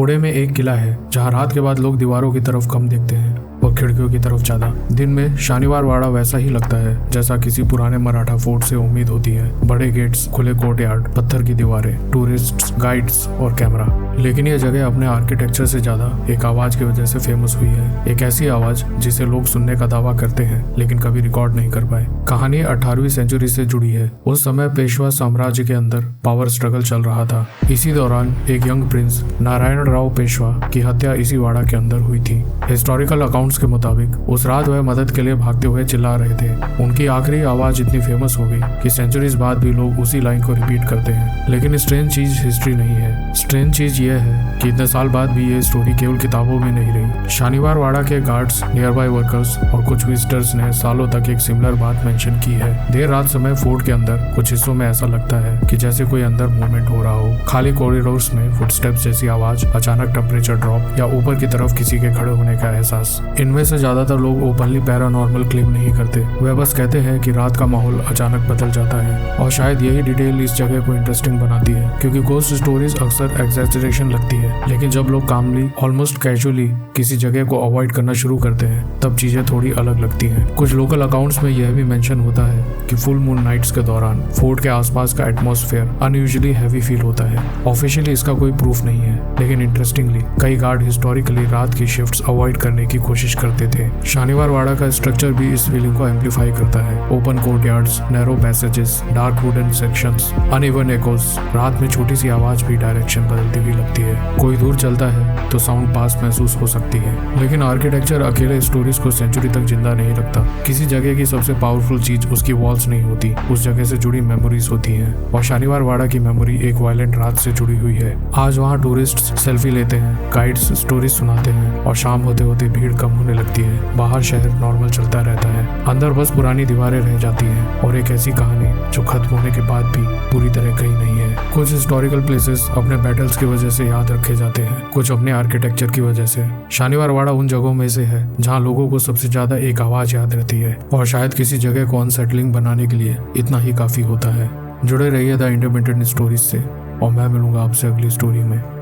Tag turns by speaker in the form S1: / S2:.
S1: पुणे में एक किला है जहाँ रात के बाद लोग दीवारों की तरफ कम देखते हैं और खिड़कियों की तरफ ज्यादा। दिन में शानीवार वाड़ा वैसा ही लगता है जैसा किसी पुराने मराठा फोर्ट से उम्मीद होती है। बड़े गेट्स, खुले कोर्टयार्ड, पत्थर की दीवारें, टूरिस्ट गाइड्स और कैमरा। लेकिन यह जगह अपने आर्किटेक्चर से ज्यादा एक आवाज की वजह से फेमस हुई है। एक ऐसी आवाज जिसे लोग सुनने का दावा करते हैं लेकिन कभी रिकॉर्ड नहीं कर पाए। कहानी 18वीं सेंचुरी से जुड़ी है। उस समय पेशवा साम्राज्य के अंदर पावर स्ट्रगल चल रहा था। इसी दौरान एक यंग प्रिंस नारायण राव पेशवा की हत्या इसी वाड़ा के अंदर हुई थी। हिस्टोरिकल अकाउंट्स के मुताबिक उस रात वह मदद के लिए भागते हुए चिल्ला रहे थे। उनकी आखिरी आवाज इतनी फेमस हो गई कि सेंचुरीज बाद भी लोग उसी लाइन को रिपीट करते हैं। लेकिन स्ट्रेंज चीज हिस्ट्री नहीं है। स्ट्रेंज चीज यह है कि इतने साल बाद भी ये स्टोरी केवल किताबों में नहीं रही। शानीवार वाड़ा के गार्ड्स, नियर बाय वर्कर्स और कुछ विजिटर्स ने सालों तक एक सिमिलर बात मेंशन की है। देर रात समय फोर्ट के अंदर कुछ हिस्सों में ऐसा लगता है कि जैसे कोई अंदर मूवमेंट हो रहा हो। खाली कॉरिडोर्स में फुटस्टेप्स जैसी आवाज, अचानक टेम्परेचर ड्रॉप या ऊपर की तरफ किसी के खड़े होने का एहसास। इनमें से ज्यादातर लोग ओपनली पैरानॉर्मल क्लेम नहीं करते। वे बस कहते हैं कि रात का माहौल अचानक बदल जाता है। और शायद यही डिटेल इस जगह को इंटरेस्टिंग बनाती है, क्योंकि गोस्ट स्टोरीज अक्सर एग्जैजरेशन लगती है, लेकिन जब लोग कामली, ऑलमोस्ट कैजुअली किसी जगह को अवॉइड करना शुरू करते हैं तब चीजें थोड़ी अलग लगती हैं। कुछ लोकल अकाउंट्स में यह भी मेंशन होता है कि फुल मून नाइट्स के दौरान फोर्ट के आसपास का एटमॉस्फेयर अनयूजुअली हैवी फील होता है। ऑफिशियली इसका कोई प्रूफ नहीं है, लेकिन इंटरेस्टिंगली कई गार्ड हिस्टोरिकली रात की शिफ्ट्स अवॉइड करने की कोशिश करते थे। शानीवार वाड़ा का स्ट्रक्चर भी इस फीलिंग को एम्पलीफाई करता है। Open courtyards, narrow passages, dark wooden sections, uneven echoes. रात में छोटी सी आवाज भी डायरेक्शन बदलती हुई लगती है। कोई दूर चलता है तो साउंड पास महसूस हो सकती है। लेकिन आर्किटेक्चर अकेले स्टोरीज को सेंचुरी तक जिंदा नहीं रखता। किसी जगह की सबसे पावरफुल चीज उसकी वॉल्स नहीं होती, उस जगह से जुड़ी मेमोरीज होती हैं। और शानीवार वाड़ा की मेमोरी एक वायलेंट रात से जुड़ी हुई है। आज वहाँ टूरिस्ट सेल्फी लेते हैं, गाइड्स स्टोरीज सुनाते हैं और शाम होते होते भीड़ कम होने लगती है। बाहर शहर नॉर्मल चलता रहता है, अंदर बस पुरानी दीवारें रह जाती हैं और एक ऐसी कहानी जो खत्म होने के बाद भी पूरी तरह कहीं नहीं है। कुछ हिस्टोरिकल प्लेसेस अपने बैटल्स की वजह से याद रखे जाते हैं, कुछ अपने आर्किटेक्चर की वजह से। शानीवार वाड़ा उन जगहों में से है जहाँ लोगों को सबसे ज्यादा एक आवाज याद रहती है, और शायद किसी जगह को अनसेटलिंग बनाने के लिए इतना ही काफी होता है। जुड़े रहिए द इंडिपेंडेंट स्टोरीज से, और मैं मिलूंगा आपसे अगली स्टोरी में।